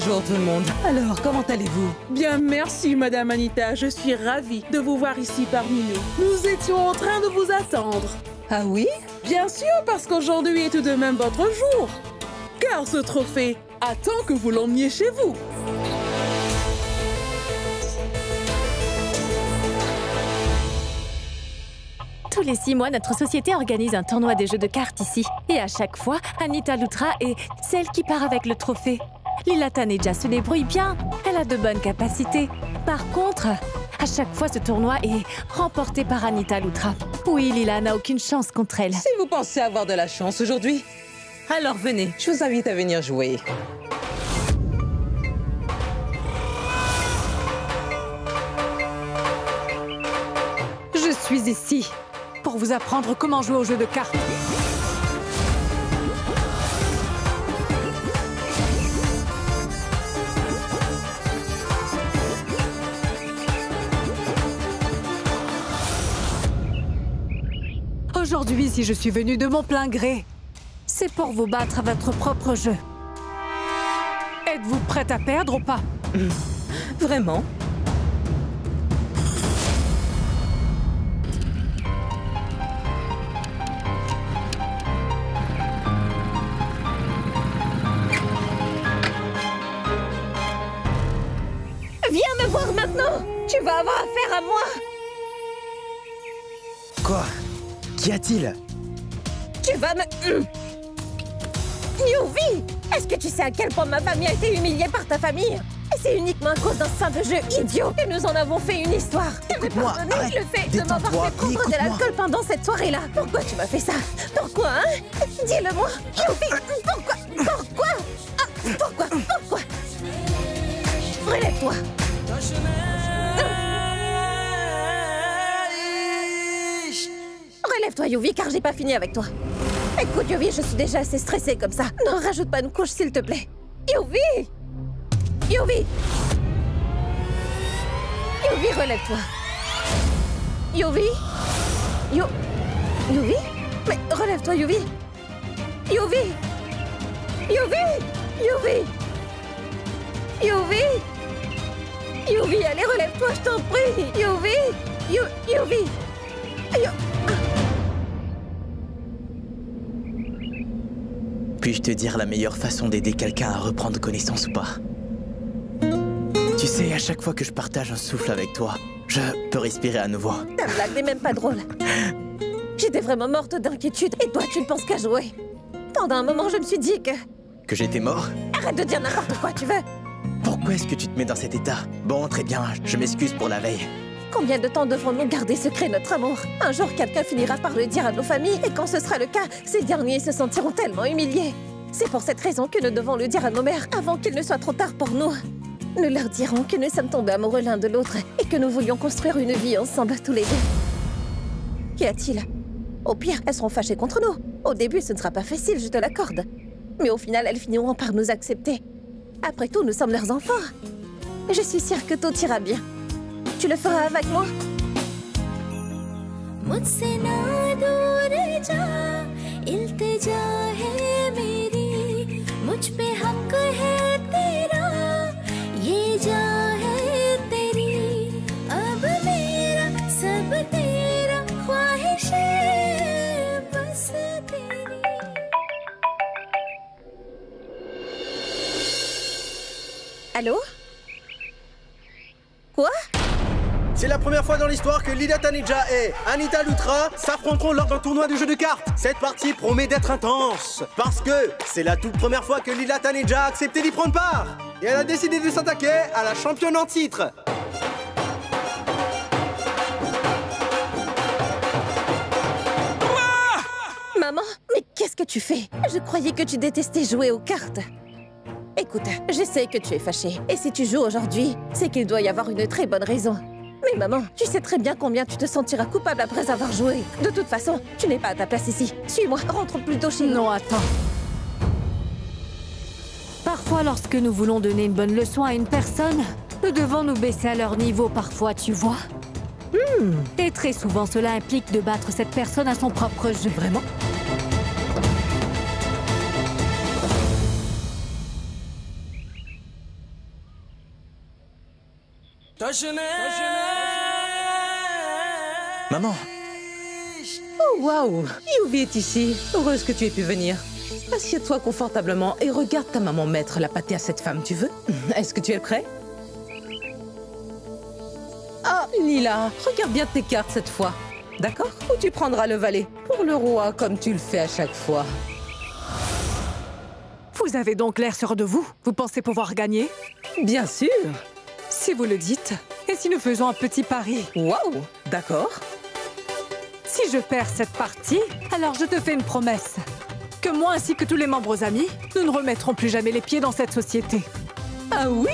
Bonjour tout le monde. Alors, comment allez-vous? Bien, merci Madame Anita. Je suis ravie de vous voir ici parmi nous. Nous étions en train de vous attendre. Ah oui? Bien sûr, parce qu'aujourd'hui est tout de même votre jour. Car ce trophée attend que vous l'emmeniez chez vous. Tous les 6 mois, notre société organise un tournoi des jeux de cartes ici. Et à chaque fois, Anita Lutra est celle qui part avec le trophée. Lila Taneja se débrouille bien. Elle a de bonnes capacités. Par contre, à chaque fois, ce tournoi est remporté par Anita Lutra. Oui, Lila n'a aucune chance contre elle. Si vous pensez avoir de la chance aujourd'hui, alors venez, je vous invite à venir jouer. Je suis ici pour vous apprendre comment jouer au jeu de cartes. Aujourd'hui, si je suis venue de mon plein gré, c'est pour vous battre à votre propre jeu. Êtes-vous prête à perdre ou pas? Vraiment? Viens me voir maintenant! Tu vas avoir affaire à moi! Quoi? Qu'y a-t-il? Tu vas me... Yuvi! Est-ce que tu sais à quel point ma famille a été humiliée par ta famille? Et c'est uniquement à cause d'un simple jeu idiot que nous en avons fait une histoire. Écoute-moi, pardonner le fait de m'avoir fait prendre de l'alcool pendant cette soirée-là. Pourquoi tu m'as fait ça? Pourquoi, hein? Dis-le-moi! Yuvi! Pourquoi? Pourquoi? Ah, pourquoi? Relève-toi! Relève-toi, Yuvi, car j'ai pas fini avec toi. Écoute, Yuvi, je suis déjà assez stressée comme ça. Non, rajoute pas une couche, s'il te plaît. Yuvi! Yuvi! Yuvi, relève-toi. Yuvi? Yuvi? Mais relève-toi, Yuvi! Yuvi! Yuvi! Yuvi! Yuvi! Yuvi, allez, relève-toi, je t'en prie! Yuvi! Yuvi! Puis-je te dire la meilleure façon d'aider quelqu'un à reprendre connaissance ou pas? Tu sais, à chaque fois que je partage un souffle avec toi, je peux respirer à nouveau. Ta blague n'est même pas drôle. J'étais vraiment morte d'inquiétude et toi, tu ne penses qu'à jouer. Pendant un moment, je me suis dit que... Que j'étais mort? Arrête de dire n'importe quoi, tu veux? Pourquoi est-ce que tu te mets dans cet état? Bon, très bien, je m'excuse pour la veille. Combien de temps devrons-nous garder secret notre amour? Un jour, quelqu'un finira par le dire à nos familles, et quand ce sera le cas, ces derniers se sentiront tellement humiliés. C'est pour cette raison que nous devons le dire à nos mères avant qu'il ne soit trop tard pour nous. Nous leur dirons que nous sommes tombés amoureux l'un de l'autre et que nous voulions construire une vie ensemble tous les deux. Qu'y a-t-il? Au pire, elles seront fâchées contre nous. Au début, ce ne sera pas facile, je te l'accorde. Mais au final, elles finiront par nous accepter. Après tout, nous sommes leurs enfants. Je suis sûre que tout ira bien. Tu le feras avec moi? मुझसे ना दूर जा, इल्तिजा है मेरी, मुझ पे हक है तेरा, ये जा है तेरी, अब मेरा सब तेरा, ख्वाहिशें बस तेरी. Allô? Quoi? C'est la première fois dans l'histoire que Lila Taneja et Anita Lutra s'affronteront lors d'un tournoi de jeux de cartes. Cette partie promet d'être intense, parce que c'est la toute première fois que Lila Taneja a accepté d'y prendre part. Et elle a décidé de s'attaquer à la championne en titre. Maman, mais qu'est-ce que tu fais? Je croyais que tu détestais jouer aux cartes. Écoute, je sais que tu es fâchée. Et si tu joues aujourd'hui, c'est qu'il doit y avoir une très bonne raison. Mais maman, tu sais très bien combien tu te sentiras coupable après avoir joué. De toute façon, tu n'es pas à ta place ici. Suis-moi, rentre plutôt chez nous. Non, attends. Parfois, lorsque nous voulons donner une bonne leçon à une personne, nous devons nous baisser à leur niveau parfois, tu vois. Et très souvent, cela implique de battre cette personne à son propre jeu. Vraiment? Maman! Oh, waouh! Yuvi est ici. Heureuse que tu aies pu venir. Assieds-toi confortablement et regarde ta maman mettre la pâtée à cette femme, tu veux? Est-ce que tu es prêt? Ah, Lila, regarde bien tes cartes cette fois. D'accord? Ou tu prendras le valet pour le roi comme tu le fais à chaque fois. Vous avez donc l'air sûr de vous? Vous pensez pouvoir gagner? Bien sûr! Si vous le dites. Et si nous faisons un petit pari? Waouh! D'accord. Si je perds cette partie, alors je te fais une promesse. Que moi ainsi que tous les membres amis, nous ne remettrons plus jamais les pieds dans cette société. Ah oui!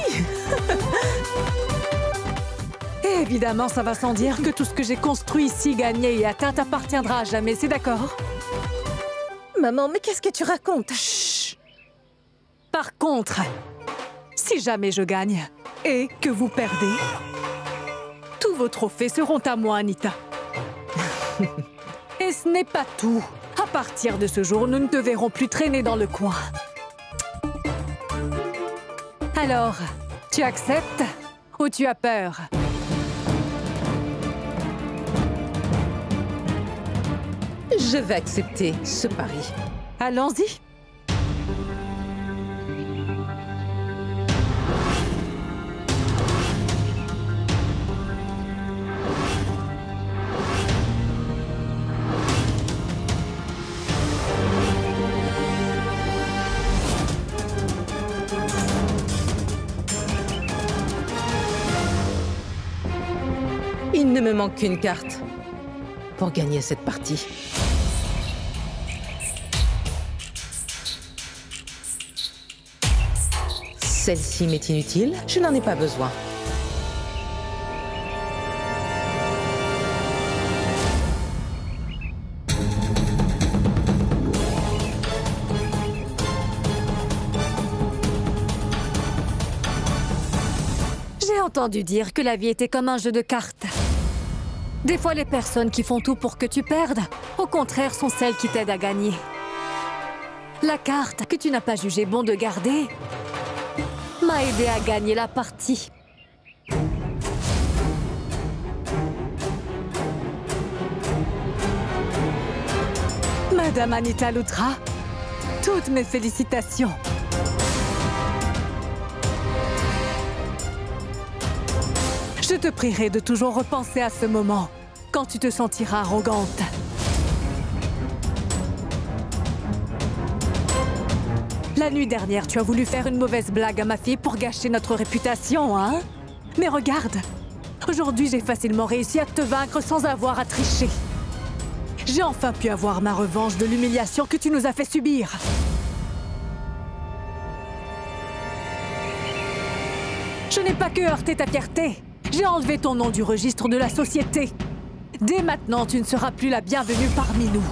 Et évidemment, ça va sans dire que tout ce que j'ai construit ici, gagné et atteint t'appartiendra à jamais, c'est d'accord? Maman, mais qu'est-ce que tu racontes? Chut! Par contre, si jamais je gagne et que vous perdez, tous vos trophées seront à moi, Anita. Et ce n'est pas tout. À partir de ce jour, nous ne te verrons plus traîner dans le coin. Alors, tu acceptes ou tu as peur? Je vais accepter ce pari. Allons-y. Il ne me manque qu'une carte pour gagner cette partie. Celle-ci m'est inutile, je n'en ai pas besoin. J'ai entendu dire que la vie était comme un jeu de cartes. Des fois, les personnes qui font tout pour que tu perdes, au contraire, sont celles qui t'aident à gagner. La carte que tu n'as pas jugé bon de garder m'a aidé à gagner la partie. Madame Anita Lutra, toutes mes félicitations. Je te prierai de toujours repenser à ce moment, quand tu te sentiras arrogante. La nuit dernière, tu as voulu faire une mauvaise blague à ma fille pour gâcher notre réputation, hein? Mais regarde, aujourd'hui, j'ai facilement réussi à te vaincre sans avoir à tricher. J'ai enfin pu avoir ma revanche de l'humiliation que tu nous as fait subir. Je n'ai pas que heurté ta fierté. J'ai enlevé ton nom du registre de la société. Dès maintenant, tu ne seras plus la bienvenue parmi nous.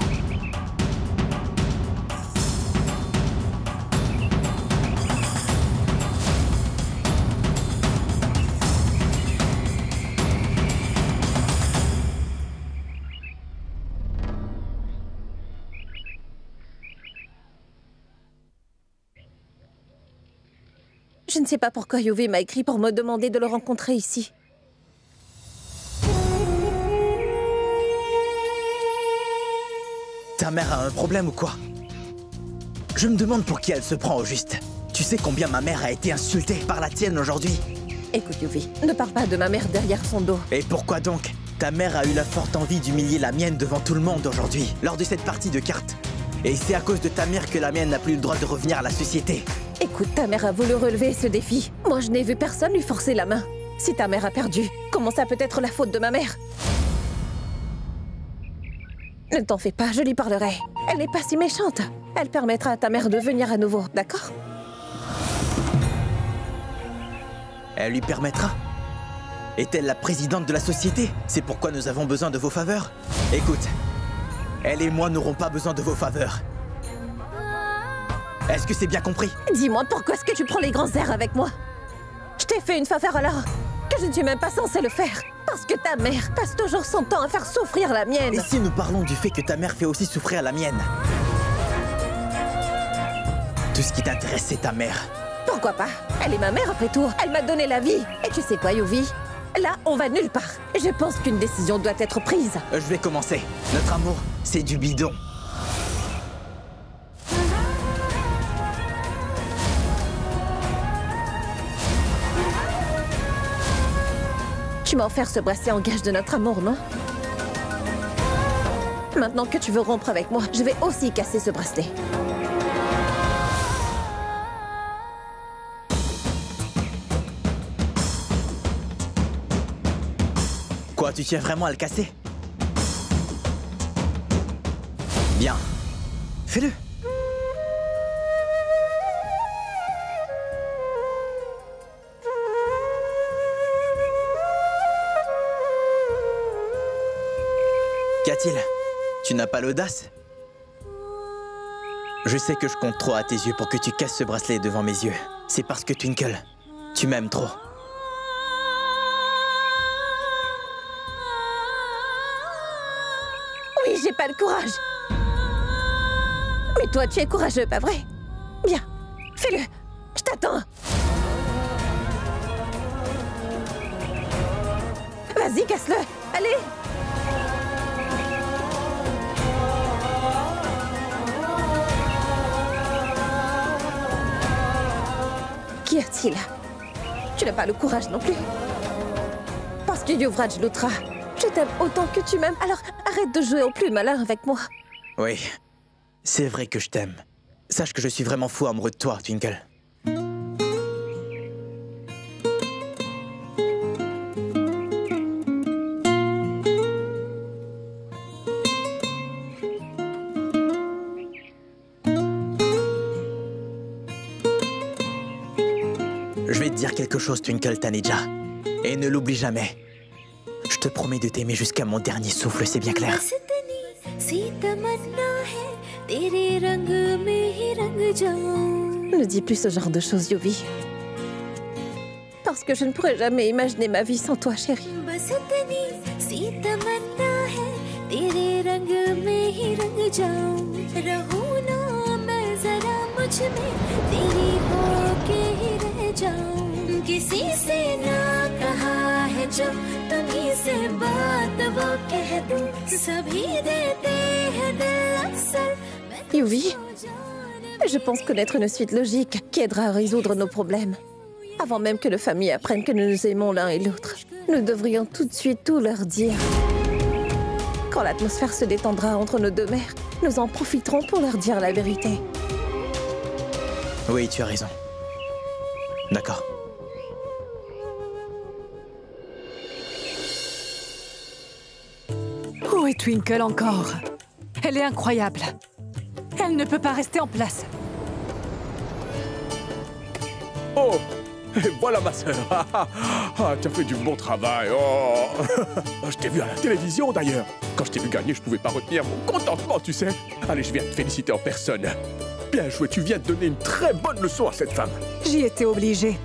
Je ne sais pas pourquoi Yuvi m'a écrit pour me demander de le rencontrer ici. Ta mère a un problème ou quoi? Je me demande pour qui elle se prend au juste. Tu sais combien ma mère a été insultée par la tienne aujourd'hui? Écoute Yuvi, ne parle pas de ma mère derrière son dos. Et pourquoi donc? Ta mère a eu la forte envie d'humilier la mienne devant tout le monde aujourd'hui, lors de cette partie de cartes. Et c'est à cause de ta mère que la mienne n'a plus le droit de revenir à la société. Écoute, ta mère a voulu relever ce défi. Moi, je n'ai vu personne lui forcer la main. Si ta mère a perdu, comment ça peut être la faute de ma mère? Ne t'en fais pas, je lui parlerai. Elle n'est pas si méchante. Elle permettra à ta mère de venir à nouveau, d'accord? Elle lui permettra? Est-elle la présidente de la société? C'est pourquoi nous avons besoin de vos faveurs. Écoute, elle et moi n'aurons pas besoin de vos faveurs. Est-ce que c'est bien compris? Dis-moi, pourquoi est-ce que tu prends les grands airs avec moi? Je t'ai fait une faveur alors que je ne suis même pas censée le faire. Parce que ta mère passe toujours son temps à faire souffrir la mienne. Et si nous parlons du fait que ta mère fait aussi souffrir la mienne? Tout ce qui t'intéresse, c'est ta mère. Pourquoi pas? Elle est ma mère après tout. Elle m'a donné la vie. Et tu sais quoi, Yuvi? là, on va nulle part. Je pense qu'une décision doit être prise. Je vais commencer. Notre amour, c'est du bidon. Tu m'as offert ce bracelet en gage de notre amour, non? Maintenant que tu veux rompre avec moi, je vais aussi casser ce bracelet. Quoi, tu tiens vraiment à le casser? Bien. Fais-le. Qu'y a-t-il? Tu n'as pas l'audace? Je sais que je compte trop à tes yeux pour que tu casses ce bracelet devant mes yeux. C'est parce que Twinkle, tu m'aimes trop. Oui, j'ai pas le courage. Mais toi, tu es courageux, pas vrai? Bien, fais-le. Je t'attends. Vas-y, casse-le. Allez. Qu'y a-t-il? Tu n'as pas le courage non plus. Parce que Yuvraj Lutra, je t'aime autant que tu m'aimes, alors arrête de jouer au plus malin avec moi. Oui, c'est vrai que je t'aime. Sache que je suis vraiment fou amoureux de toi, Twinkle. Je vais te dire quelque chose, Twinkle Taneja. Et ne l'oublie jamais. Je te promets de t'aimer jusqu'à mon dernier souffle, c'est bien clair. Ne dis plus ce genre de choses, Yuvi. Parce que je ne pourrais jamais imaginer ma vie sans toi, chérie. Yuvi, je pense connaître une suite logique qui aidera à résoudre nos problèmes. Avant même que nos familles apprennent que nous nous aimons l'un et l'autre, nous devrions tout de suite tout leur dire. Quand l'atmosphère se détendra entre nos deux mères, nous en profiterons pour leur dire la vérité. Oui, tu as raison. D'accord. Où est Twinkle encore? Elle est incroyable. Elle ne peut pas rester en place. Oh, et voilà ma sœur. Ah, tu as fait du bon travail. Oh. Je t'ai vu à la télévision d'ailleurs. Quand je t'ai vu gagner, je pouvais pas retenir mon contentement, tu sais. Allez, je viens te féliciter en personne. Bien joué, tu viens de donner une très bonne leçon à cette femme. J'y étais obligée.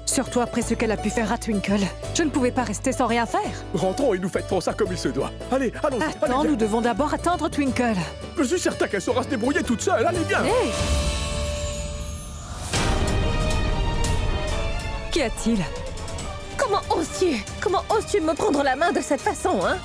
Surtout après ce qu'elle a pu faire à Twinkle. Je ne pouvais pas rester sans rien faire. Rentrons et nous fêterons ça comme il se doit. Allez, allons-y. Attends, allez, nous devons d'abord attendre Twinkle. je suis certain qu'elle saura se débrouiller toute seule. Allez, viens. Hé! Qu'y a-t-il? Comment oses-tu me prendre la main de cette façon, hein?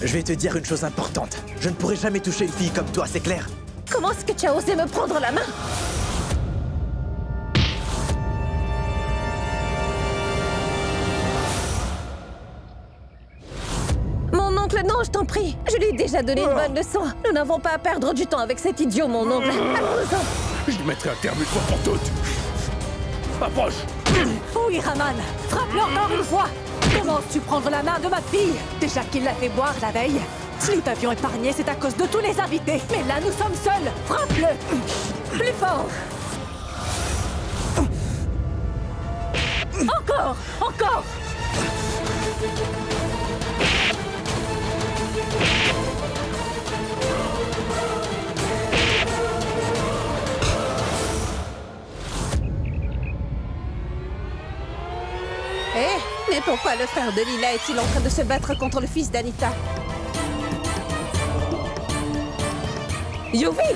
Je vais te dire une chose importante. Je ne pourrai jamais toucher une fille comme toi, c'est clair? Comment est-ce que tu as osé me prendre la main? Mon oncle, non, je t'en prie. Je lui ai déjà donné une bonne leçon. Nous n'avons pas à perdre du temps avec cet idiot, mon oncle. Allons-en. Je lui mettrai un terme une fois pour toutes. Approche. Oui, Raman, frappe-le encore une fois. Comment oses-tu prendre la main de ma fille? Déjà qu'il l'a fait boire la veille. Si nous t'avions épargné, c'est à cause de tous les invités. Mais là, nous sommes seuls. Frappe-le. Plus fort. Encore. Encore. Mais pourquoi le frère de Lila est-il en train de se battre contre le fils d'Anita? Yuvi!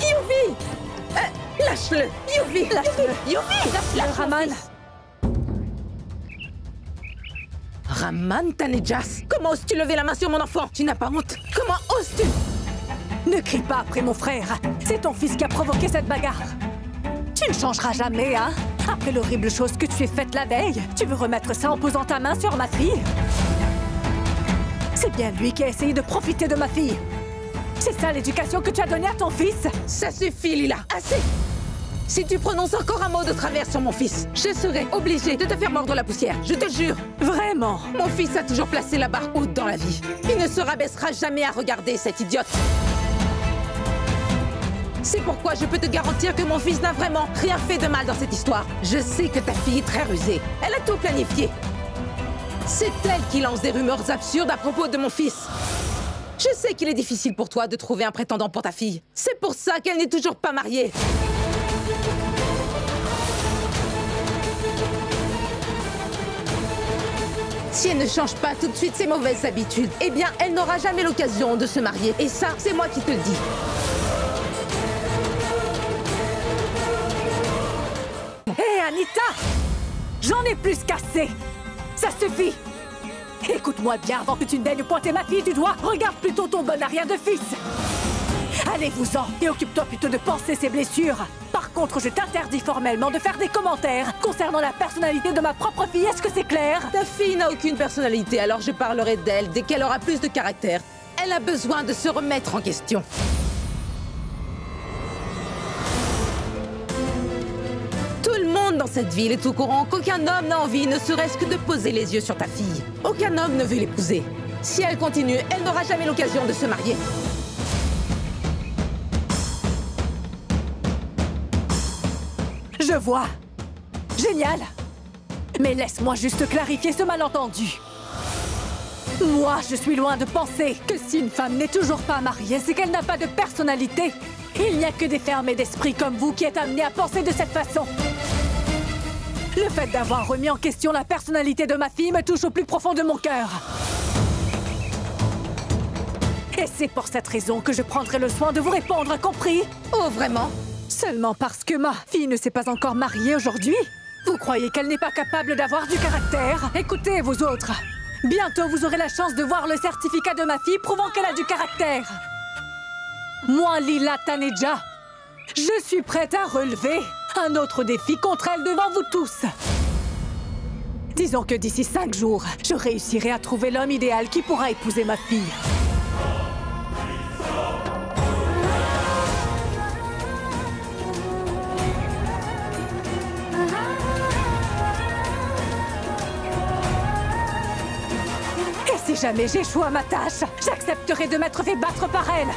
Yuvi! Lâche-le! Yuvi! Lâche-le! Yuvi! Lâche-le, Raman! Raman Tanejas! Comment oses-tu lever la main sur mon enfant? Tu n'as pas honte? Comment oses-tu? Ne crie pas après mon frère. C'est ton fils qui a provoqué cette bagarre. Tu ne changeras jamais, hein? Après l'horrible chose que tu as faite la veille, tu veux remettre ça en posant ta main sur ma fille? C'est bien lui qui a essayé de profiter de ma fille. C'est ça l'éducation que tu as donnée à ton fils? Ça suffit, Lila! Assez! Si tu prononces encore un mot de travers sur mon fils, je serai obligée de te faire mordre la poussière, je te jure! Vraiment? Mon fils a toujours placé la barre haute dans la vie. Il ne se rabaissera jamais à regarder cette idiote. C'est pourquoi je peux te garantir que mon fils n'a vraiment rien fait de mal dans cette histoire. Je sais que ta fille est très rusée. Elle a tout planifié. C'est elle qui lance des rumeurs absurdes à propos de mon fils. Je sais qu'il est difficile pour toi de trouver un prétendant pour ta fille. C'est pour ça qu'elle n'est toujours pas mariée. Si elle ne change pas tout de suite ses mauvaises habitudes, eh bien, elle n'aura jamais l'occasion de se marier. Et ça, c'est moi qui te le dis. Hé, Anita! J'en ai plus qu'assez! Ça suffit! Écoute-moi bien avant que tu ne daignes pointer ma fille du doigt. Regarde plutôt ton bon arrière-de-fils. Allez-vous-en et occupe-toi plutôt de panser ses blessures. Par contre, je t'interdis formellement de faire des commentaires concernant la personnalité de ma propre fille. Est-ce que c'est clair? Ta fille n'a aucune personnalité, alors je parlerai d'elle dès qu'elle aura plus de caractère. Elle a besoin de se remettre en question. Tout le monde dans cette ville est au courant qu'aucun homme n'a envie, ne serait-ce que de poser les yeux sur ta fille. Aucun homme ne veut l'épouser. Si elle continue, elle n'aura jamais l'occasion de se marier. Je vois. Génial. Mais laisse-moi juste clarifier ce malentendu. Moi, je suis loin de penser que si une femme n'est toujours pas mariée, c'est qu'elle n'a pas de personnalité. Il n'y a que des fermés d'esprit comme vous qui êtes amenés à penser de cette façon. Le fait d'avoir remis en question la personnalité de ma fille me touche au plus profond de mon cœur. Et c'est pour cette raison que je prendrai le soin de vous répondre, compris? Oh, vraiment? Seulement parce que ma fille ne s'est pas encore mariée aujourd'hui? Vous croyez qu'elle n'est pas capable d'avoir du caractère? Écoutez, vous autres, bientôt vous aurez la chance de voir le certificat de ma fille prouvant qu'elle a du caractère. Moi, Lila Taneja, je suis prête à relever un autre défi contre elle devant vous tous. Disons que d'ici 5 jours, je réussirai à trouver l'homme idéal qui pourra épouser ma fille. Et si jamais j'échoue à ma tâche, j'accepterai de m'être fait battre par elle.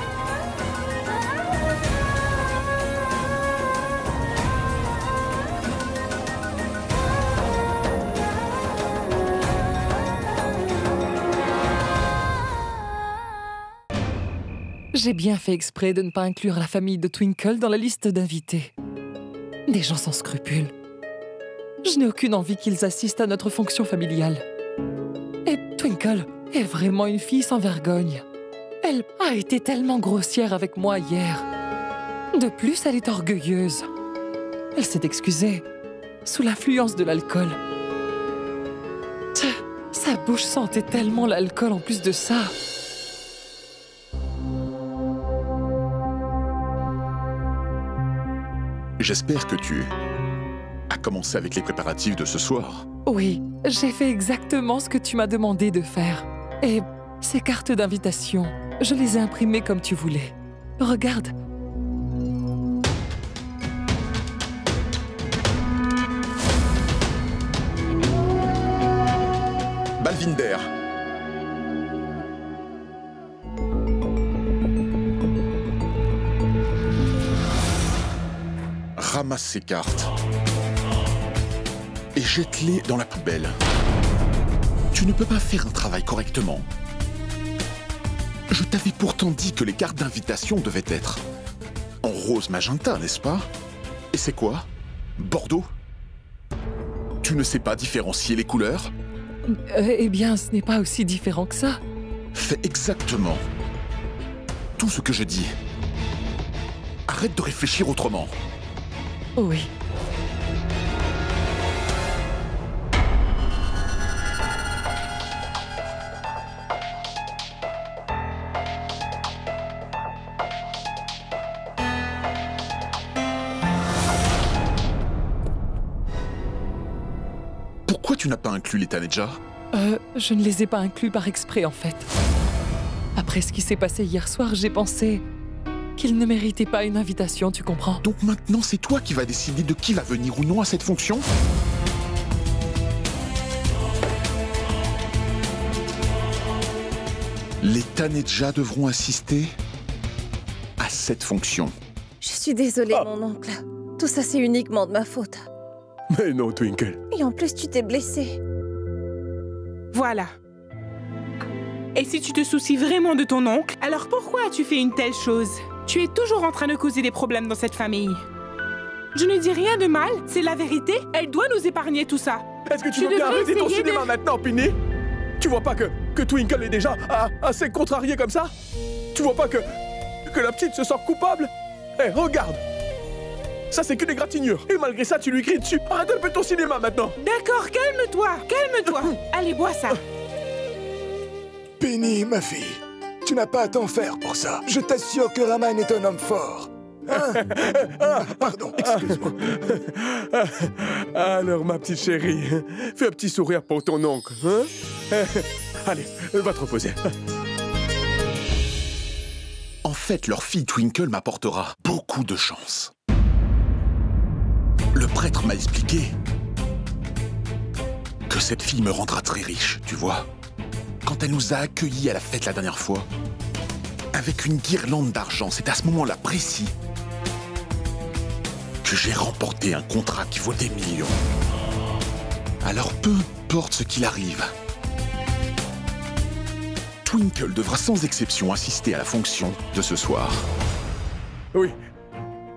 J'ai bien fait exprès de ne pas inclure la famille de Twinkle dans la liste d'invités. Des gens sans scrupules. Je n'ai aucune envie qu'ils assistent à notre fonction familiale. Et Twinkle est vraiment une fille sans vergogne. Elle a été tellement grossière avec moi hier. De plus, elle est orgueilleuse. Elle s'est excusée, sous l'influence de l'alcool. Sa bouche sentait tellement l'alcool en plus de ça. J'espère que tu as commencé avec les préparatifs de ce soir. Oui, j'ai fait exactement ce que tu m'as demandé de faire. Et ces cartes d'invitation, je les ai imprimées comme tu voulais. Regarde. Balvinder. Ramasse ces cartes et jette-les dans la poubelle. Tu ne peux pas faire un travail correctement. Je t'avais pourtant dit que les cartes d'invitation devaient être en rose magenta, n'est-ce pas? Et c'est quoi? Bordeaux? Tu ne sais pas différencier les couleurs? Eh bien, ce n'est pas aussi différent que ça. Fais exactement tout ce que je dis. Arrête de réfléchir autrement. Oui. Pourquoi tu n'as pas inclus les Taneja? Je ne les ai pas inclus par exprès, en fait. Après ce qui s'est passé hier soir, j'ai pensé qu'ils ne méritaient pas une invitation, tu comprends? Donc maintenant, c'est toi qui vas décider de qui va venir ou non à cette fonction? Les Taneja devront assister à cette fonction. Je suis désolée, mon oncle. Tout ça, c'est uniquement de ma faute. Mais non, Twinkle. Et en plus, tu t'es blessé. Voilà. Et si tu te soucies vraiment de ton oncle, alors pourquoi as-tu fait une telle chose? Tu es toujours en train de causer des problèmes dans cette famille. Je ne dis rien de mal, c'est la vérité. Elle doit nous épargner tout ça. Est-ce que tu veux bien arrêter ton cinéma maintenant, Pinny? Tu vois pas que Twinkle est déjà assez contrariée comme ça? Tu vois pas que la petite se sent coupable? Hé, regarde! Ça, c'est que des gratignures. Et malgré ça, tu lui cries dessus. Arrête un peu ton cinéma maintenant. D'accord, calme-toi, calme-toi. Allez, bois ça. Penny, ma fille, tu n'as pas à t'en faire pour ça. Je t'assure que Raman est un homme fort. Hein? Pardon, excuse-moi. Alors, ma petite chérie, fais un petit sourire pour ton oncle, hein? Allez, va te reposer. En fait, leur fille Twinkle m'apportera beaucoup de chance. Le prêtre m'a expliqué que cette fille me rendra très riche, tu vois. Quand elle nous a accueillis à la fête la dernière fois, avec une guirlande d'argent, c'est à ce moment-là précis que j'ai remporté un contrat qui vaut des millions. Alors peu importe ce qu'il arrive, Twinkle devra sans exception assister à la fonction de ce soir. Oui,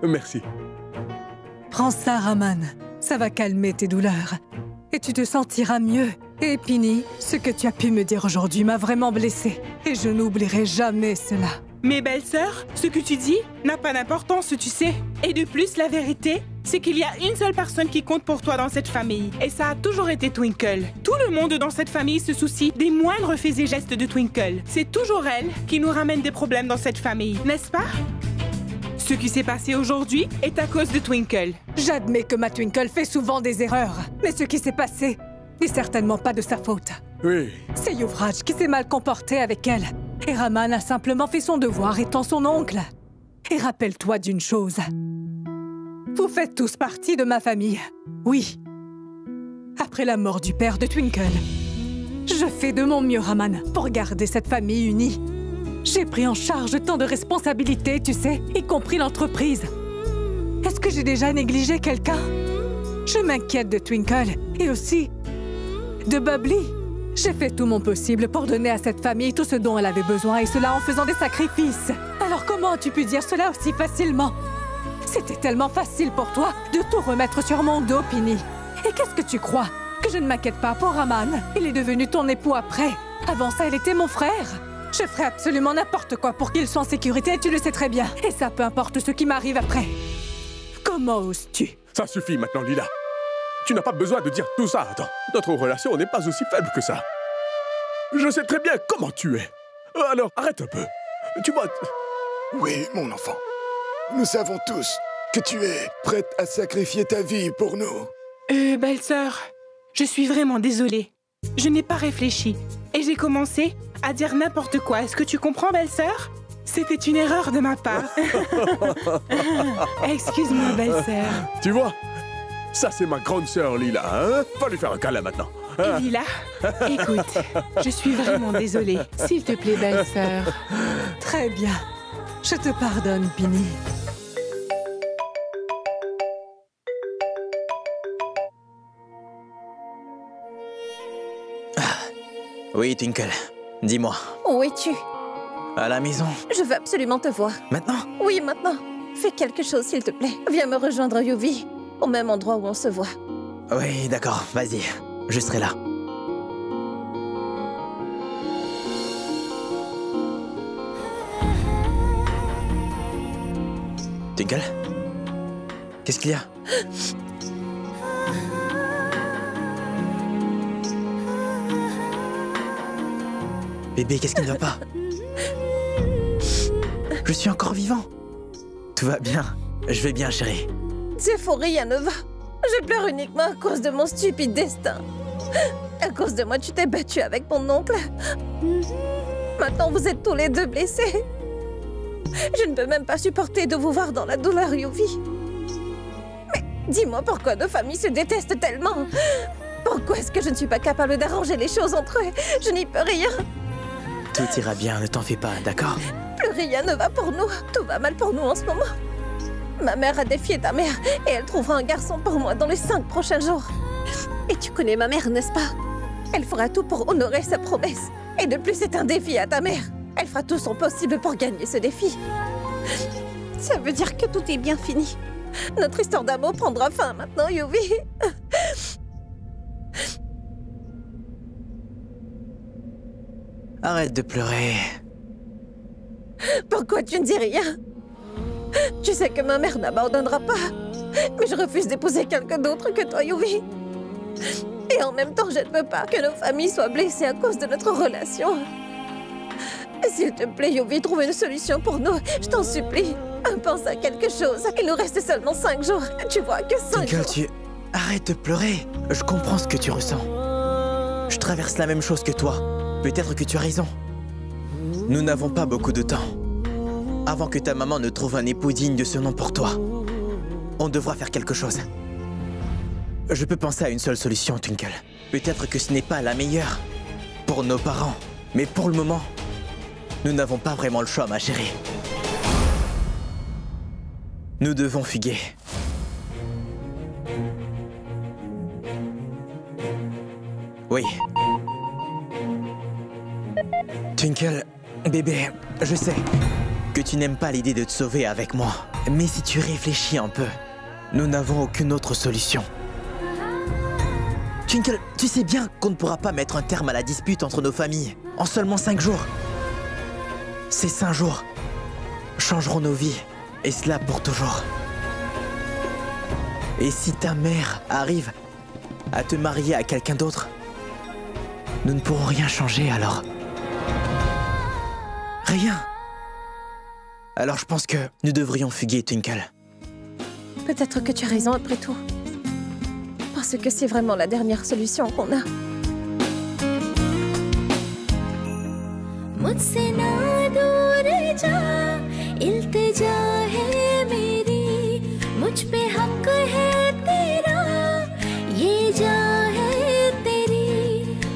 merci. Prends ça, Raman. Ça va calmer tes douleurs. Et tu te sentiras mieux. Et Pinny, ce que tu as pu me dire aujourd'hui m'a vraiment blessée. Et je n'oublierai jamais cela. Mes belles-sœurs, ce que tu dis n'a pas d'importance, tu sais. Et de plus, la vérité, c'est qu'il y a une seule personne qui compte pour toi dans cette famille. Et ça a toujours été Twinkle. Tout le monde dans cette famille se soucie des moindres faits et gestes de Twinkle. C'est toujours elle qui nous ramène des problèmes dans cette famille, n'est-ce pas? Ce qui s'est passé aujourd'hui est à cause de Twinkle. J'admets que ma Twinkle fait souvent des erreurs. Mais ce qui s'est passé n'est certainement pas de sa faute. Oui. C'est Yuvraj qui s'est mal comporté avec elle. Et Raman a simplement fait son devoir étant son oncle. Et rappelle-toi d'une chose. Vous faites tous partie de ma famille. Oui. Après la mort du père de Twinkle, je fais de mon mieux, Raman, pour garder cette famille unie. J'ai pris en charge tant de responsabilités, tu sais, y compris l'entreprise. Est-ce que j'ai déjà négligé quelqu'un? Je m'inquiète de Twinkle et aussi de Bubbly. J'ai fait tout mon possible pour donner à cette famille tout ce dont elle avait besoin et cela en faisant des sacrifices. Alors comment as-tu pu dire cela aussi facilement? C'était tellement facile pour toi de tout remettre sur mon dos, Pinny. Et qu'est-ce que tu crois? Que je ne m'inquiète pas pour Raman? Il est devenu ton époux après. Avant ça, il était mon frère. Je ferai absolument n'importe quoi pour qu'il soit en sécurité, tu le sais très bien. Et ça, peu importe ce qui m'arrive après. Comment oses-tu? Ça suffit maintenant, Lila. Tu n'as pas besoin de dire tout ça. Attends, notre relation n'est pas aussi faible que ça. Je sais très bien comment tu es. Alors, arrête un peu. Tu vois... Oui, mon enfant. Nous savons tous que tu es prête à sacrifier ta vie pour nous. Belle-sœur, je suis vraiment désolée. Je n'ai pas réfléchi. Et j'ai commencé à dire n'importe quoi. Est-ce que tu comprends, belle-sœur? C'était une erreur de ma part. Excuse-moi, belle-sœur. Tu vois? Ça, c'est ma grande sœur, Lila, hein? Va lui faire un câlin maintenant. Hein? Lila, écoute, je suis vraiment désolée. S'il te plaît, belle-sœur. Très bien. Je te pardonne, Pinny. Oui, Twinkle. Dis-moi. Où es-tu? À la maison. Je veux absolument te voir. Maintenant? Oui, maintenant. Fais quelque chose, s'il te plaît. Viens me rejoindre, Yuvi. Au même endroit où on se voit. Oui, d'accord, vas-y. Je serai là. Twinkle? Qu'est-ce qu'il y a? Bébé, qu'est-ce qui ne va pas? Je suis encore vivant. Tout va bien. Je vais bien, chérie. C'est faux, rien ne va. Je pleure uniquement à cause de mon stupide destin. À cause de moi, tu t'es battu avec mon oncle. Maintenant, vous êtes tous les deux blessés. Je ne peux même pas supporter de vous voir dans la douleur, Yuvi. Mais dis-moi pourquoi nos familles se détestent tellement. Pourquoi est-ce que je ne suis pas capable d'arranger les choses entre eux? Je n'y peux rien. Tout ira bien, ne t'en fais pas, d'accord? Plus rien ne va pour nous. Tout va mal pour nous en ce moment. Ma mère a défié ta mère et elle trouvera un garçon pour moi dans les 5 prochains jours. Et tu connais ma mère, n'est-ce pas? Elle fera tout pour honorer sa promesse. Et de plus, c'est un défi à ta mère. Elle fera tout son possible pour gagner ce défi. Ça veut dire que tout est bien fini. Notre histoire d'amour prendra fin maintenant, Yuvi. Arrête de pleurer. Pourquoi tu ne dis rien? Tu sais que ma mère n'abandonnera pas. Mais je refuse d'épouser quelqu'un d'autre que toi, Yuvi. Et en même temps, je ne veux pas que nos familles soient blessées à cause de notre relation. S'il te plaît, Yuvi, trouve une solution pour nous. Je t'en supplie. Pense à quelque chose. Il nous reste seulement 5 jours. Tu vois que 5 jours. Tu... Arrête de pleurer. Je comprends ce que tu ressens. Je traverse la même chose que toi. Peut-être que tu as raison. Nous n'avons pas beaucoup de temps. Avant que ta maman ne trouve un époux digne de ce nom pour toi, on devra faire quelque chose. Je peux penser à une seule solution, Twinkle. Peut-être que ce n'est pas la meilleure pour nos parents, mais pour le moment, nous n'avons pas vraiment le choix, ma chérie. Nous devons fuguer. Oui. Twinkle, bébé, je sais que tu n'aimes pas l'idée de te sauver avec moi. Mais si tu réfléchis un peu, nous n'avons aucune autre solution. Twinkle, tu sais bien qu'on ne pourra pas mettre un terme à la dispute entre nos familles en seulement 5 jours. Ces 5 jours changeront nos vies, et cela pour toujours. Et si ta mère arrive à te marier à quelqu'un d'autre, nous ne pourrons rien changer alors. Rien. Alors je pense que nous devrions fuguer, Twinkle. Peut-être que tu as raison après tout. Parce que c'est vraiment la dernière solution qu'on a. मुझसे ना दूर जा इल्तिजा है मेरी मुझ पे हक है तेरा ये जा है तेरी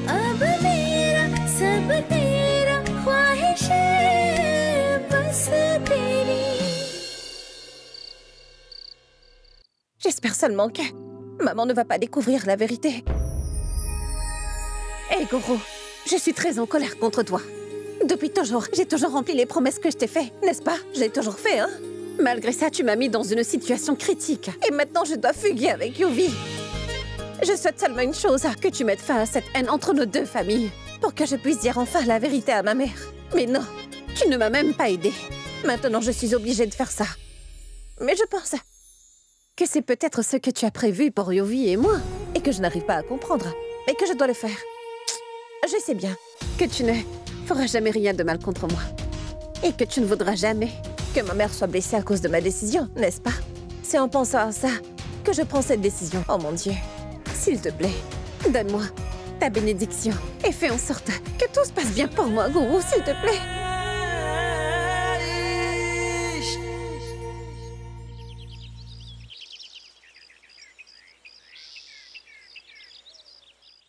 अब मेरा सब तेरा ख्वाहिश है बस तेरी. J'espère seulement que maman ne va pas découvrir la vérité. Hé, Goro, je suis très en colère contre toi. Depuis toujours, j'ai toujours rempli les promesses que je t'ai faites, n'est-ce pas? Je l'ai toujours fait, hein? Malgré ça, tu m'as mis dans une situation critique. Et maintenant, je dois fuguer avec Yuvi. Je souhaite seulement une chose, que tu mettes fin à cette haine entre nos deux familles, pour que je puisse dire enfin la vérité à ma mère. Mais non, tu ne m'as même pas aidée. Maintenant, je suis obligée de faire ça. Mais je pense que c'est peut-être ce que tu as prévu pour Yuvi et moi, et que je n'arrive pas à comprendre, mais que je dois le faire. Je sais bien que tu ne feras jamais rien de mal contre moi, et que tu ne voudras jamais que ma mère soit blessée à cause de ma décision, n'est-ce pas? C'est en pensant à ça que je prends cette décision. Oh mon Dieu, s'il te plaît, donne-moi ta bénédiction et fais en sorte que tout se passe bien pour moi, Guru, s'il te plaît.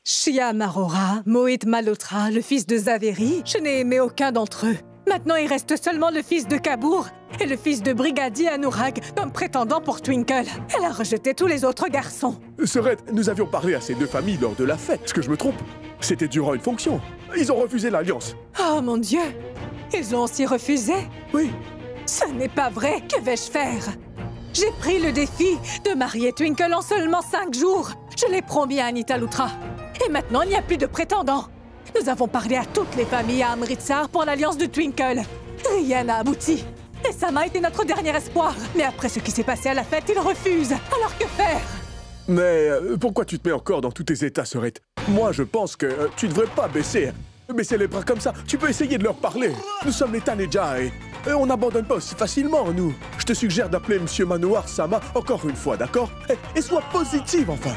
Shia Marora, Mohit Malhotra, le fils de Zaveri, je n'ai aimé aucun d'entre eux. Maintenant, il reste seulement le fils de Kabour et le fils de Brigadier Anurag comme prétendant pour Twinkle. Elle a rejeté tous les autres garçons. Serette, nous avions parlé à ces deux familles lors de la fête. Est-ce que je me trompe? C'était durant une fonction. Ils ont refusé l'alliance. Oh mon Dieu! Ils ont aussi refusé? Oui. Ce n'est pas vrai. Que vais-je faire? J'ai pris le défi de marier Twinkle en seulement 5 jours. Je l'ai promis à Anita Loutra. Et maintenant, il n'y a plus de prétendants. Nous avons parlé à toutes les familles à Amritsar pour l'alliance de Twinkle. Rien n'a abouti. Et Sama était notre dernier espoir. Mais après ce qui s'est passé à la fête, il refuse. Alors que faire? Mais pourquoi tu te mets encore dans tous tes états, Sœurette? Moi, je pense que tu devrais pas baisser les bras comme ça. Tu peux essayer de leur parler. Nous sommes les Taneja et on n'abandonne pas aussi facilement, nous. Je te suggère d'appeler Monsieur Manohar Sama encore une fois, d'accord? Et sois positive, enfin.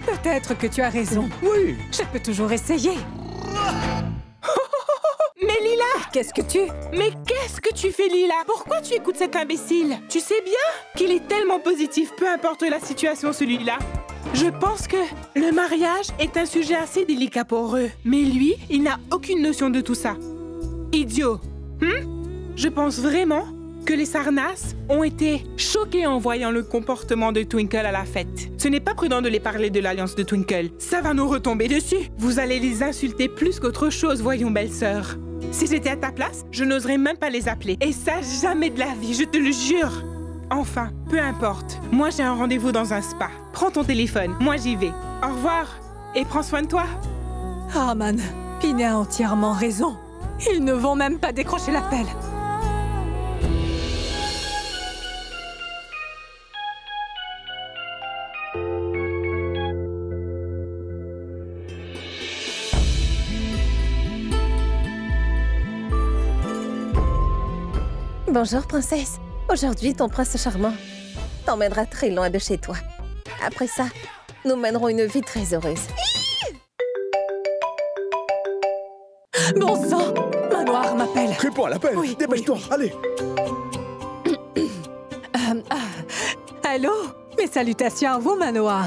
Peut-être que tu as raison. Oui. Je peux toujours essayer. Mais Lila! Qu'est-ce que tu... Mais qu'est-ce que tu fais, Lila? Pourquoi tu écoutes cet imbécile? Tu sais bien qu'il est tellement positif, peu importe la situation, celui-là. Je pense que le mariage est un sujet assez délicat pour eux. Mais lui, il n'a aucune notion de tout ça. Idiot. Je pense vraiment que les Sarnas ont été choqués en voyant le comportement de Twinkle à la fête. Ce n'est pas prudent de les parler de l'alliance de Twinkle. Ça va nous retomber dessus. Vous allez les insulter plus qu'autre chose, voyons, belle-sœur. Si j'étais à ta place, je n'oserais même pas les appeler. Et ça, jamais de la vie, je te le jure. Enfin, peu importe. Moi, j'ai un rendez-vous dans un spa. Prends ton téléphone, moi j'y vais. Au revoir, et prends soin de toi. Raman, Pine a entièrement raison. Ils ne vont même pas décrocher l'appel. Bonjour, princesse. Aujourd'hui, ton prince charmant t'emmènera très loin de chez toi. Après ça, nous mènerons une vie très heureuse. Bon sang! Manohar m'appelle. Réponds à l'appel. Oui, dépêche-toi, allez. Allô? Mes salutations à vous, Manohar.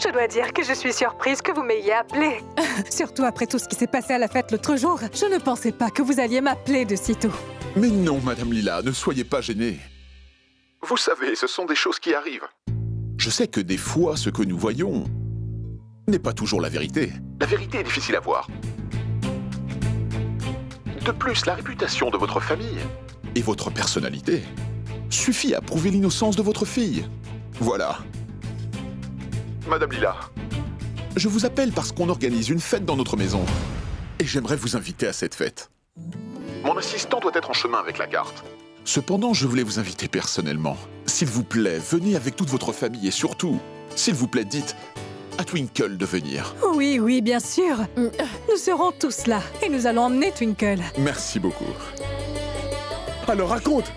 Je dois dire que je suis surprise que vous m'ayez appelé. Surtout après tout ce qui s'est passé à la fête l'autre jour. Je ne pensais pas que vous alliez m'appeler de sitôt. Mais non, Madame Lila, ne soyez pas gênée. Vous savez, ce sont des choses qui arrivent. Je sais que des fois, ce que nous voyons n'est pas toujours la vérité. La vérité est difficile à voir. De plus, la réputation de votre famille et votre personnalité suffit à prouver l'innocence de votre fille. Voilà. Madame Lila, je vous appelle parce qu'on organise une fête dans notre maison. Et j'aimerais vous inviter à cette fête. Mon assistant doit être en chemin avec la carte. Cependant, je voulais vous inviter personnellement. S'il vous plaît, venez avec toute votre famille et surtout, s'il vous plaît, dites à Twinkle de venir. Oui, oui, bien sûr. Nous serons tous là et nous allons emmener Twinkle. Merci beaucoup. Alors raconte.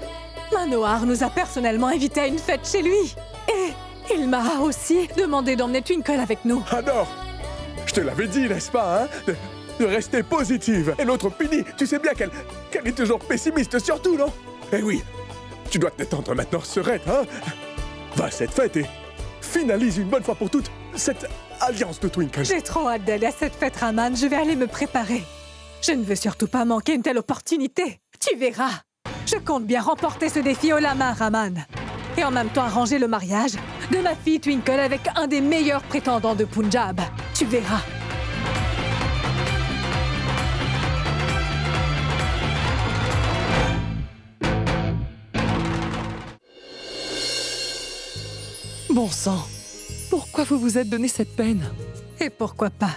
Manohar nous a personnellement invités à une fête chez lui. Et il m'a aussi demandé d'emmener Twinkle avec nous. Alors, je te l'avais dit, n'est-ce pas, hein, de rester positive. Et l'autre Pini, tu sais bien qu'elle est toujours pessimiste surtout, non? Eh oui, tu dois te détendre maintenant, Sœurette, hein? Va à cette fête et finalise une bonne fois pour toutes cette alliance de Twinkle. J'ai trop hâte d'aller à cette fête, Raman. Je vais aller me préparer. Je ne veux surtout pas manquer une telle opportunité. Tu verras. Je compte bien remporter ce défi haut la main, Raman. Et en même temps arranger le mariage de ma fille Twinkle avec un des meilleurs prétendants de Punjab. Tu verras. Bon sang, pourquoi vous vous êtes donné cette peine? Et pourquoi pas?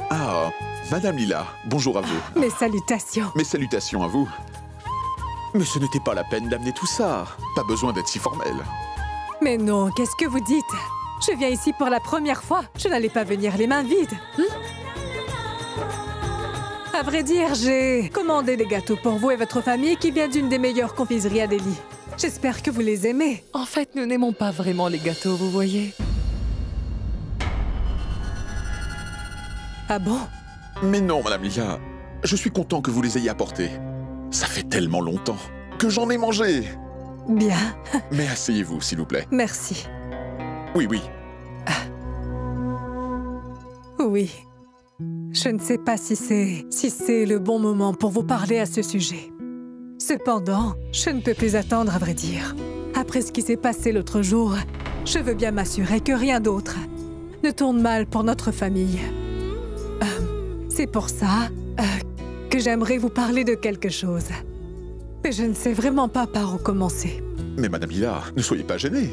Ah, Madame Lila, bonjour à vous. Mes salutations. Mes salutations à vous. Mais ce n'était pas la peine d'amener tout ça. Pas besoin d'être si formel. Mais non, qu'est-ce que vous dites? Je viens ici pour la première fois. Je n'allais pas venir les mains vides. À vrai dire, j'ai commandé des gâteaux pour vous et votre famille qui vient d'une des meilleures confiseries à Delhi. J'espère que vous les aimez. En fait, nous n'aimons pas vraiment les gâteaux, vous voyez. Ah bon? Mais non, Madame Lila. Je suis content que vous les ayez apportés. Ça fait tellement longtemps que j'en ai mangé. Bien. Mais asseyez-vous, s'il vous plaît. Merci. Oui, oui. Oui. Je ne sais pas si c'est le bon moment pour vous parler à ce sujet. Cependant, je ne peux plus attendre, à vrai dire. Après ce qui s'est passé l'autre jour, je veux bien m'assurer que rien d'autre ne tourne mal pour notre famille. C'est pour ça que j'aimerais vous parler de quelque chose. Mais je ne sais vraiment pas par où commencer. Mais Madame Lila, ne soyez pas gênée.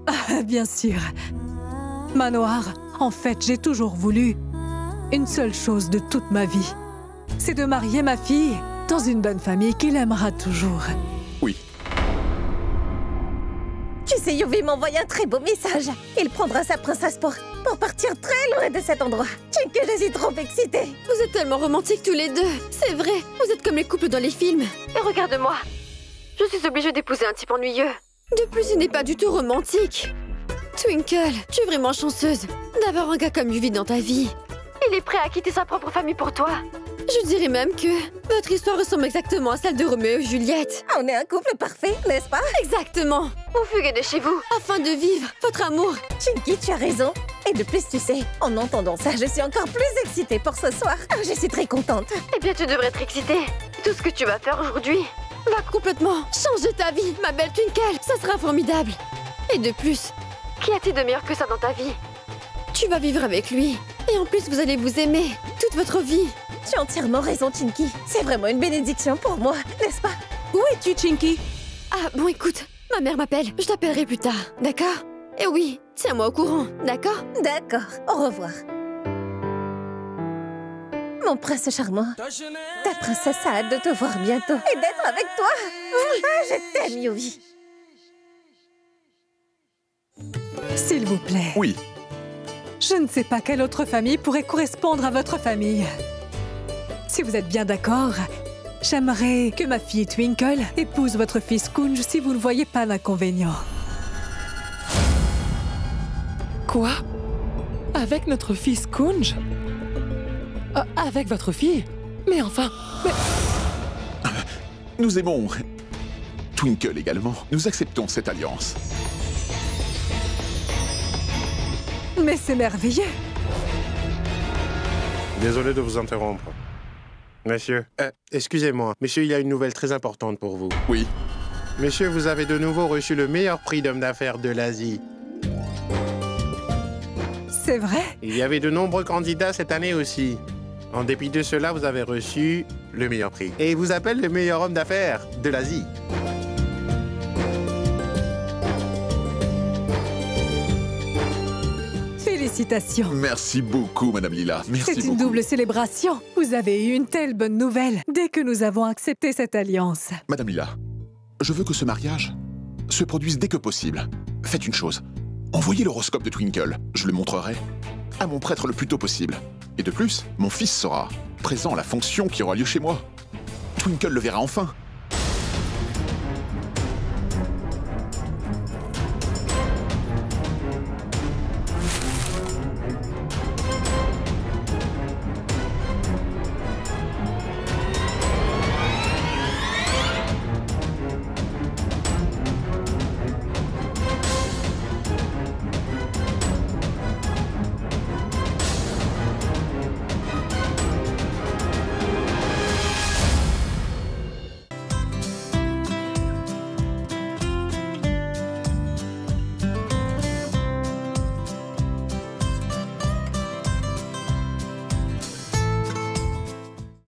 Ah, bien sûr. Manoir, en fait, j'ai toujours voulu une seule chose de toute ma vie. C'est de marier ma fille dans une bonne famille qu'il aimera toujours. Oui. Tu sais, Yuvi m'a envoyé un très beau message. Il prendra sa princesse pour partir très loin de cet endroit. Twinkle, je suis trop excitée. Vous êtes tellement romantiques tous les deux. C'est vrai, vous êtes comme les couples dans les films. Et regarde-moi. Je suis obligée d'épouser un type ennuyeux. De plus, il n'est pas du tout romantique. Twinkle, tu es vraiment chanceuse d'avoir un gars comme Yuvi dans ta vie. Il est prêt à quitter sa propre famille pour toi. Je dirais même que votre histoire ressemble exactement à celle de Roméo et Juliette. On est un couple parfait, n'est-ce pas? Exactement. Vous fuguez de chez vous afin de vivre votre amour. Chinky, tu as raison. Et de plus, tu sais, en entendant ça, je suis encore plus excitée pour ce soir. Je suis très contente. Eh bien, tu devrais être excitée. Tout ce que tu vas faire aujourd'hui va complètement changer ta vie, ma belle Twinkle. Ça sera formidable. Et de plus, qu'y a-t-il de meilleur que ça dans ta vie? Tu vas vivre avec lui. Et en plus, vous allez vous aimer toute votre vie. Tu as entièrement raison, Chinky. C'est vraiment une bénédiction pour moi, n'est-ce pas? Où es-tu, Chinky? Ah, bon, écoute, ma mère m'appelle. Je t'appellerai plus tard, d'accord? Et oui, tiens-moi au courant, d'accord? D'accord, au revoir. Mon prince charmant, ta princesse a hâte de te voir bientôt et d'être avec toi. Ah, je t'aime, Yuvi. S'il vous plaît. Oui. Je ne sais pas quelle autre famille pourrait correspondre à votre famille. Si vous êtes bien d'accord, j'aimerais que ma fille Twinkle épouse votre fils Kunj si vous ne voyez pas d'inconvénient. Quoi? Avec notre fils Kunj? Avec votre fille? Mais enfin... Mais... Nous aimons Twinkle également. Nous acceptons cette alliance. Mais c'est merveilleux. Désolé de vous interrompre. Monsieur, excusez-moi. Monsieur, il y a une nouvelle très importante pour vous. Oui. Monsieur, vous avez de nouveau reçu le meilleur prix d'homme d'affaires de l'Asie. C'est vrai? Il y avait de nombreux candidats cette année aussi. En dépit de cela, vous avez reçu le meilleur prix. Et il vous appelle le meilleur homme d'affaires de l'Asie. Félicitations. Merci beaucoup, Madame Lila. Merci beaucoup. C'est une double célébration. Vous avez eu une telle bonne nouvelle dès que nous avons accepté cette alliance. Madame Lila, je veux que ce mariage se produise dès que possible. Faites une chose. Envoyez l'horoscope de Twinkle. Je le montrerai à mon prêtre le plus tôt possible. Et de plus, mon fils sera présent à la fonction qui aura lieu chez moi. Twinkle le verra enfin.